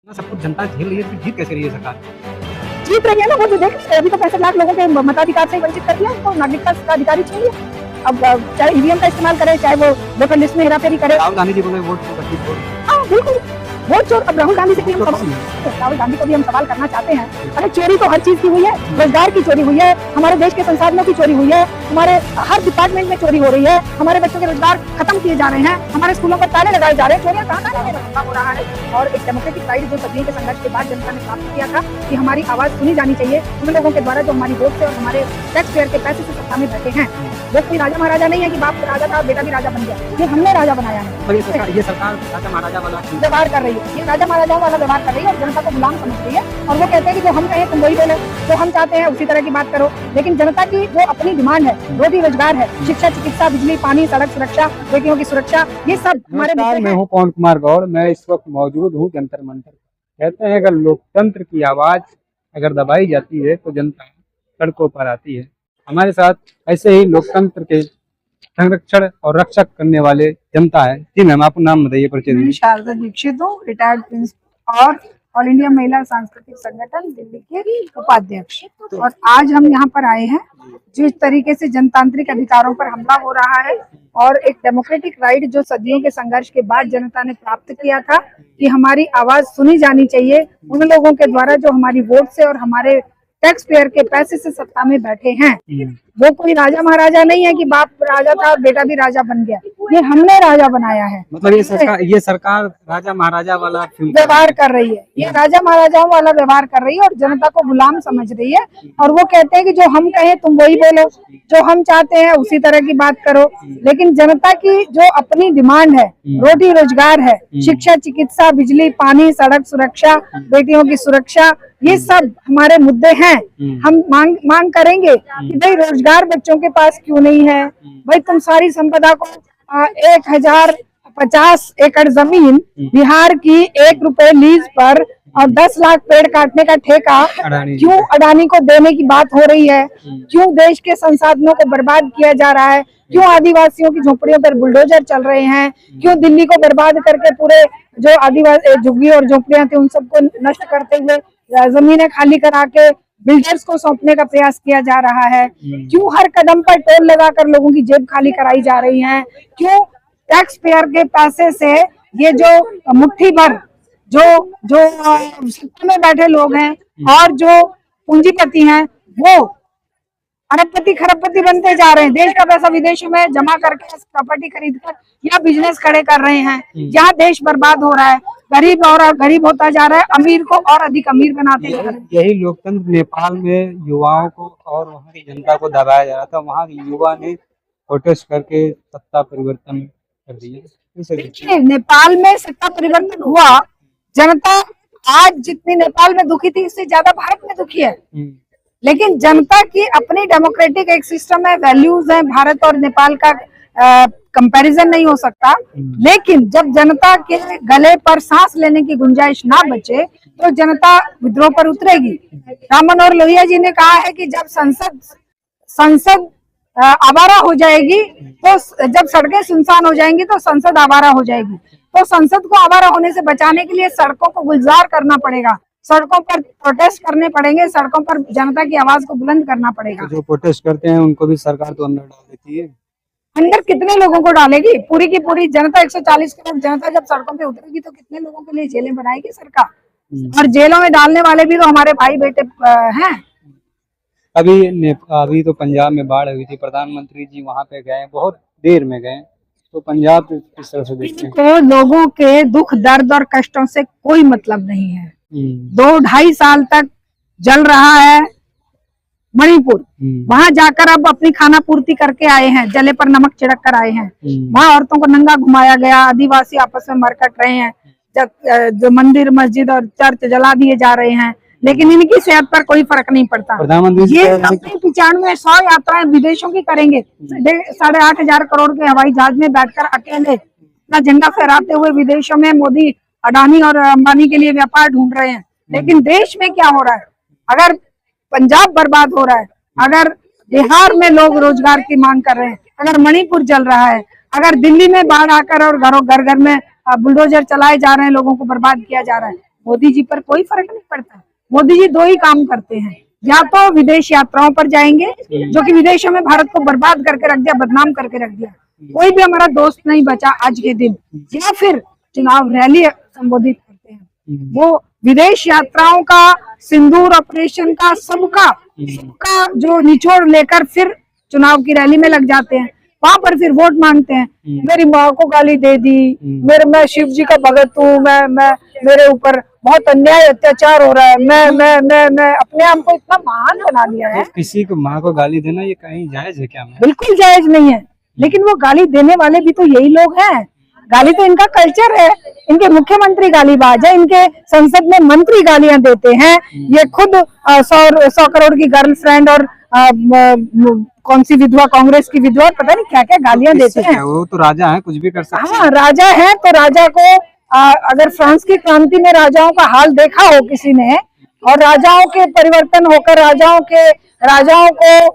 सब कुछ जनता झेल रही है, फिर जीत कैसे रही है सरकार? जीत रही है ना, वो जो देख अभी तो 65 लाख लोगों के मताधिकार से वंचित कर दिया, उनको नागरिकता का अधिकारी छीन लिया। अब चाहे ईवीएम का इस्तेमाल करे, चाहे वो वोटर लिस्ट में हेराफेरी करे। राहुल गांधी जी बोले वोट चोर, वोट। हाँ बिल्कुल, वोट चोर। अब राहुल गांधी से भी हम राहुल गांधी को भी हम सवाल करना चाहते हैं। अरे चोरी तो हर चीज की हुई है, रोजगार की चोरी हुई है, हमारे देश के संसाधनों की चोरी हुई है, हमारे हर डिपार्टमेंट में चोरी हो रही है, हमारे बच्चों के रोजगार खत्म किए जा रहे हैं, हमारे स्कूलों पर ताले लगाए जा रहे हैं, चोरियां कहाँ हो रहा है। और एक डेमोक्रेटिक राइट जो सदियों के संघर्ष के बाद जनता ने प्राप्त किया था कि हमारी आवाज सुनी जानी चाहिए, उन लोगों के द्वारा जो हमारी वोट से और हमारे टैक्स पेयर के पैसे से सत्ता में बैठे हैं। वो कोई राजा महाराजा नहीं है कि बाप राजा था बेटा भी राजा बन गया, ये हमने राजा बनाया है। ये सरकार राजा महाराजा वाला व्यवहार कर रही है, ये राजा महाराजाओं वाला व्यवहार कर रही है और जनता को गुलाम समझ रही है। और वो कहते हैं कि जो हम कहें तुम वही बोलो, जो हम चाहते हैं उसी तरह की बात करो। लेकिन जनता की जो अपनी डिमांड है, रोटी रोजगार है, शिक्षा चिकित्सा बिजली पानी सड़क सुरक्षा बेटियों की सुरक्षा, ये सब हमारे मुद्दे हैं। मैं हूँ पवन कुमार गौड़, मैं इस वक्त मौजूद हूँ जंतर मंतर। कहते हैं अगर लोकतंत्र की आवाज अगर दबाई जाती है तो जनता सड़कों पर आती है। हमारे साथ ऐसे ही लोकतंत्र के संरक्षण और रक्षक करने वाले जनता है। जी मैम, आपको नाम बताइए, परिचय दीजिए। शारदा दीक्षित हूँ, रिटायर्ड प्रिंसिपल और ऑल इंडिया महिला सांस्कृतिक संगठन दिल्ली के उपाध्यक्ष। और आज हम यहाँ पर आए हैं जिस तरीके से जनतांत्रिक अधिकारों पर हमला हो रहा है और एक डेमोक्रेटिक राइट जो सदियों के संघर्ष के बाद जनता ने प्राप्त किया था कि हमारी आवाज सुनी जानी चाहिए, उन लोगों के द्वारा जो हमारी वोट से और हमारे टैक्स पेयर के पैसे से सत्ता में बैठे हैं। वो कोई राजा महाराजा नहीं है कि बाप राजा था और बेटा भी राजा बन गया, ये हमने राजा बनाया है। मतलब ये सरकार राजा महाराजा वाला व्यवहार कर रही है, ये राजा महाराजाओं वाला व्यवहार कर रही है और जनता को गुलाम समझ रही है। और वो कहते हैं कि जो हम कहें तुम वही बोलो, जो हम चाहते हैं उसी तरह की बात करो। लेकिन जनता की जो अपनी डिमांड है, रोटी रोजगार है, शिक्षा चिकित्सा बिजली पानी सड़क सुरक्षा बेटियों की सुरक्षा, ये सब हमारे मुद्दे हैं। हम मांग करेंगे कि भाई रोजगार बच्चों के पास क्यों नहीं है। भाई तुम सारी संपदा को 1050 एकड़ जमीन बिहार की 1 रुपए लीज पर और 10 लाख पेड़ काटने का ठेका क्यों अडानी को देने की बात हो रही है। क्यों देश के संसाधनों को बर्बाद किया जा रहा है, क्यों आदिवासियों की झोपड़ियों पर बुलडोजर चल रहे हैं, क्यों दिल्ली को बर्बाद करके पूरे जो आदिवासी झुग्गी और झोपड़ियां थी उन सबको नष्ट करते हुए जमीनें खाली करा के बिल्डर्स को सौंपने का प्रयास किया जा रहा है। क्यों हर कदम पर टोल लगाकर लोगों की जेब खाली कराई जा रही है। क्यों टैक्स पेयर के पैसे से ये जो मुट्ठी भर जो सत्ता में बैठे लोग हैं और जो पूंजीपति हैं वो अरबपति खरबपति बनते जा रहे हैं। देश का पैसा विदेशों में जमा करके प्रॉपर्टी खरीदकर या बिजनेस खड़े कर रहे हैं। यहाँ देश बर्बाद हो रहा है, गरीब और गरीब होता जा रहा है, अमीर को और अधिक अमीर बनाते जा रहे हैं। यही लोकतंत्र नेपाल में युवाओं को और वहाँ की जनता को दबाया जा रहा था। वहाँ के युवा ने प्रोटेस्ट करके सत्ता परिवर्तन कर दिया। नेपाल में सत्ता परिवर्तन हुआ, जनता आज जितनी नेपाल में दुखी थी इससे ज्यादा भारत में दुखी है। लेकिन जनता की अपनी डेमोक्रेटिक एक सिस्टम है, वैल्यूज है, भारत और नेपाल का कंपैरिजन नहीं हो सकता। लेकिन जब जनता के गले पर सांस लेने की गुंजाइश ना बचे तो जनता विद्रोह पर उतरेगी। राम मनोहर लोहिया जी ने कहा है कि जब संसद आवारा हो जाएगी तो जब सड़कें सुनसान हो जाएंगी तो संसद आवारा हो जाएगी। तो संसद को आवारा होने से बचाने के लिए सड़कों को गुलजार करना पड़ेगा, सड़कों पर प्रोटेस्ट करने पड़ेंगे, सड़कों पर जनता की आवाज को बुलंद करना पड़ेगा। तो जो प्रोटेस्ट करते हैं उनको भी सरकार तो अंदर डाल देती है। अंदर कितने लोगों को डालेगी? पूरी की पूरी जनता 140 करोड़ जनता जब सड़कों पे उतरेगी तो कितने लोगों के लिए जेलें बनाएगी सरकार। और जेलों में डालने वाले भी तो हमारे भाई बेटे हैं। अभी तो पंजाब में बाढ़ हुई थी, प्रधानमंत्री जी वहाँ पे गए, बहुत देर में गए, तो पंजाब किस तरह से देखते हैं? तो लोगों के दुख दर्द और कष्टों से कोई मतलब नहीं है। 2-2.5 साल तक जल रहा है मणिपुर, वहां जाकर अब अपनी खाना पूर्ति करके आए हैं, जले पर नमक छिड़क कर आए हैं। वहां औरतों को नंगा घुमाया गया, आदिवासी आपस में मरकट रहे हैं, जो मंदिर मस्जिद और चर्च जला दिए जा रहे हैं। लेकिन इनकी सेहत पर कोई फर्क नहीं पड़ता। प्रधानमंत्री ये अपनी 95-100 यात्राएं विदेशों की करेंगे, 8,500 करोड़ के हवाई जहाज में बैठकर अकेले अपना झंडा फहराते हुए विदेशों में मोदी अडानी और अंबानी के लिए व्यापार ढूंढ रहे हैं। लेकिन देश में क्या हो रहा है? अगर पंजाब बर्बाद हो रहा है, अगर बिहार में लोग रोजगार की मांग कर रहे हैं, अगर मणिपुर जल रहा है, अगर दिल्ली में बाढ़ आकर और घर घर में बुलडोजर चलाए जा रहे हैं, लोगों को बर्बाद किया जा रहा है, मोदी जी पर कोई फर्क नहीं पड़ता। मोदी जी दो ही काम करते हैं, या तो विदेश यात्राओं पर जाएंगे, जो कि विदेशों में भारत को बर्बाद करके रख दिया, बदनाम करके रख दिया, कोई भी हमारा दोस्त नहीं बचा आज के दिन, या फिर चुनाव रैली संबोधित करते हैं। वो विदेश यात्राओं का, सिंदूर ऑपरेशन का, सबका जो निचोड़ लेकर फिर चुनाव की रैली में लग जाते हैं, वहां पर फिर वोट मांगते हैं। मेरी माँ को गाली दे दी, मैं शिव जी का भगत हूँ, मैं मेरे ऊपर बहुत अन्याय अत्याचार हो रहा है, मैं अपने आप को इतना महान बना लिया है। तो किसी को माँ को गाली देना ये कहीं जायज है क्या? बिल्कुल जायज नहीं है, लेकिन वो गाली देने वाले भी तो यही लोग हैं। गाली तो इनका कल्चर है, इनके मुख्यमंत्री गालीबाज है, इनके संसद में मंत्री गालियां देते हैं। ये खुद 100 करोड़ की गर्लफ्रेंड और कौन सी विधवा, कांग्रेस की विधवा, पता नहीं क्या क्या गालियां देते हैं। वो तो राजा है, कुछ भी कर सकते हैं। हाँ, राजा है तो राजा को अगर फ्रांस की क्रांति में राजाओं का हाल देखा हो किसी ने, और राजाओं के परिवर्तन होकर राजाओं को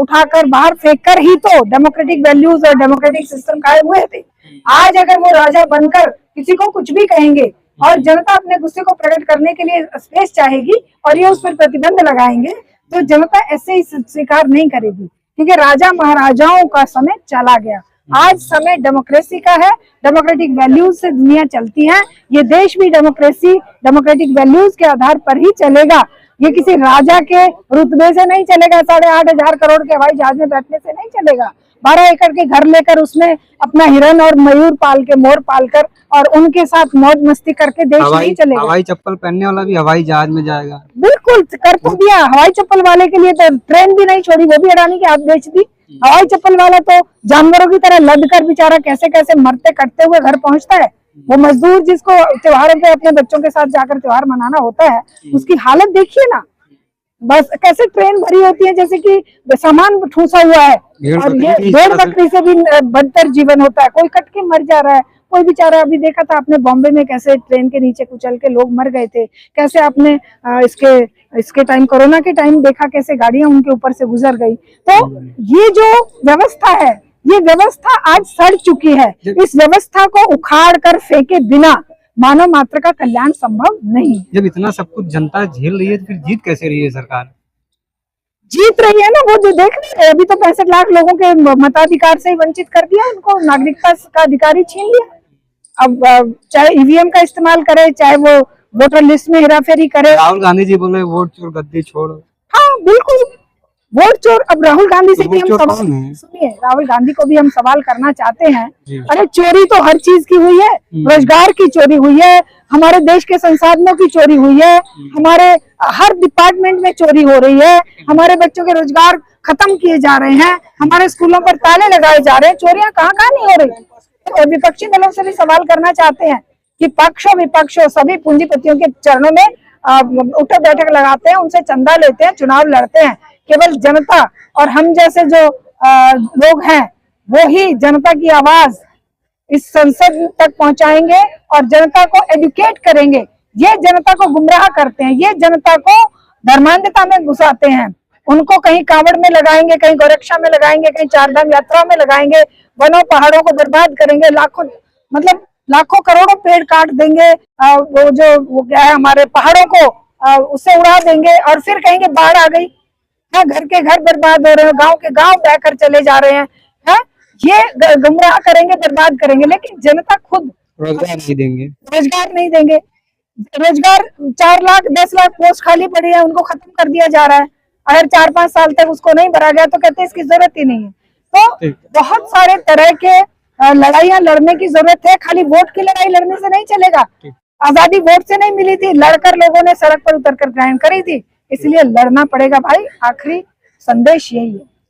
उठाकर बाहर फेंककर ही तो डेमोक्रेटिक वैल्यूज और डेमोक्रेटिक सिस्टम कायम हुए थे। आज अगर वो राजा बनकर किसी को कुछ भी कहेंगे और जनता अपने गुस्से को प्रकट करने के लिए स्पेस चाहेगी और ये उस पर प्रतिबंध लगाएंगे, तो जनता ऐसे ही स्वीकार नहीं करेगी, क्योंकि राजा महाराजाओं का समय चला गया। आज समय डेमोक्रेसी का है, डेमोक्रेटिक वैल्यूज से दुनिया चलती है। ये देश भी डेमोक्रेटिक वैल्यूज के आधार पर ही चलेगा। ये किसी राजा के रुतबे से नहीं चलेगा, 8.5 करोड़ के हवाई जहाज में बैठने से नहीं चलेगा। 12 एकड़ के घर लेकर उसमें अपना हिरन और मयूर पाल के, मोर पालकर और उनके साथ मौज मस्ती करके देश नहीं चलेगा। हवाई चप्पल पहनने वाला भी हवाई जहाज में जाएगा। बिल्कुल कर तो दिया। हवाई चप्पल वाले के लिए तो ट्रेन भी नहीं छोड़ी, वो भी अडानी के हाथ बेच दी। हवाई चप्पल वाला तो जानवरों की तरह लद कर बेचारा कैसे कैसे मरते कटते हुए घर पहुंचता है। वो मजदूर जिसको त्योहारों पे अपने बच्चों के साथ जाकर त्योहार मनाना होता है, उसकी हालत देखिए ना, बस कैसे ट्रेन भरी होती है जैसे कि सामान ठूसा हुआ है। और ये भेड़ बकरी से भी बदतर जीवन होता है, कोई कट के मर जा रहा है, कोई बेचारा। अभी देखा था आपने बॉम्बे में कैसे ट्रेन के नीचे कुचल के लोग मर गए थे, कैसे आपने इसके टाइम, कोरोना के टाइम देखा कैसे गाड़ियां उनके ऊपर से गुजर गई। तो ये जो व्यवस्था है, ये व्यवस्था आज सड़ चुकी है। इस व्यवस्था को उखाड़ कर फेंके बिना मानव मात्र का कल्याण संभव नहीं। जब इतना सब कुछ जनता झेल रही है तो फिर जीत कैसे रही है सरकार? जीत रही है ना, वो जो देख रहे हैं, अभी तो 65 लाख लोगों के मताधिकार से ही वंचित कर दिया, उनको नागरिकता का अधिकार ही छीन लिया। अब चाहे ईवीएम का इस्तेमाल करे, चाहे वो वोटर लिस्ट में हेराफेरी करे। राहुल गांधी जी बोले वोट चोर गद्दी छोड़। हाँ बिल्कुल, वोट चोर। अब राहुल गांधी से भी हम सवाल, सुनिए, राहुल गांधी को भी हम सवाल करना चाहते हैं। अरे चोरी तो हर चीज की हुई है, रोजगार की चोरी हुई है, हमारे देश के संसाधनों की चोरी हुई है, हमारे हर डिपार्टमेंट में चोरी हो रही है, हमारे बच्चों के रोजगार खत्म किए जा रहे हैं, हमारे स्कूलों पर ताले लगाए जा रहे हैं। चोरियां कहाँ कहाँ नहीं हो रही। और विपक्षी दलों से भी सवाल करना चाहते हैं कि पक्षों विपक्षों सभी पूंजीपतियों के चरणों में उठक बैठक लगाते हैं, उनसे चंदा लेते हैं, चुनाव लड़ते हैं। केवल जनता और हम जैसे जो लोग हैं वो ही जनता की आवाज इस संसद तक पहुंचाएंगे और जनता को एजुकेट करेंगे। ये जनता को गुमराह करते हैं, ये जनता को धर्मांधता में घुसाते हैं। उनको कहीं कांवड़ में लगाएंगे, कहीं गोरक्षा में लगाएंगे, कहीं चारधाम यात्रा में लगाएंगे, वनों पहाड़ों को बर्बाद करेंगे, लाखों करोड़ों पेड़ काट देंगे, वो क्या है, हमारे पहाड़ों को उससे उड़ा देंगे और फिर कहेंगे बाढ़ आ गई है, घर के घर बर्बाद हो रहे हैं, गांव के गांव बहकर चले जा रहे हैं। ये गुमराह करेंगे, बर्बाद करेंगे, लेकिन जनता खुद रोजगार नहीं देंगे। रोजगार नहीं देंगे। रोजगार 4 लाख 10 लाख पोस्ट खाली पड़ी है, उनको खत्म कर दिया जा रहा है। अगर 4-5 साल तक उसको नहीं भरा गया तो कहते हैं इसकी जरूरत ही नहीं है। तो बहुत सारे तरह के लड़ाइयां लड़ने की जरूरत है। खाली वोट की लड़ाई लड़ने से नहीं चलेगा। आजादी वोट से नहीं मिली थी, लड़कर लोगों ने सड़क पर उतरकर ग्रांड करी थी, इसलिए लड़ना पड़ेगा भाई। आखिरी संदेश यही है।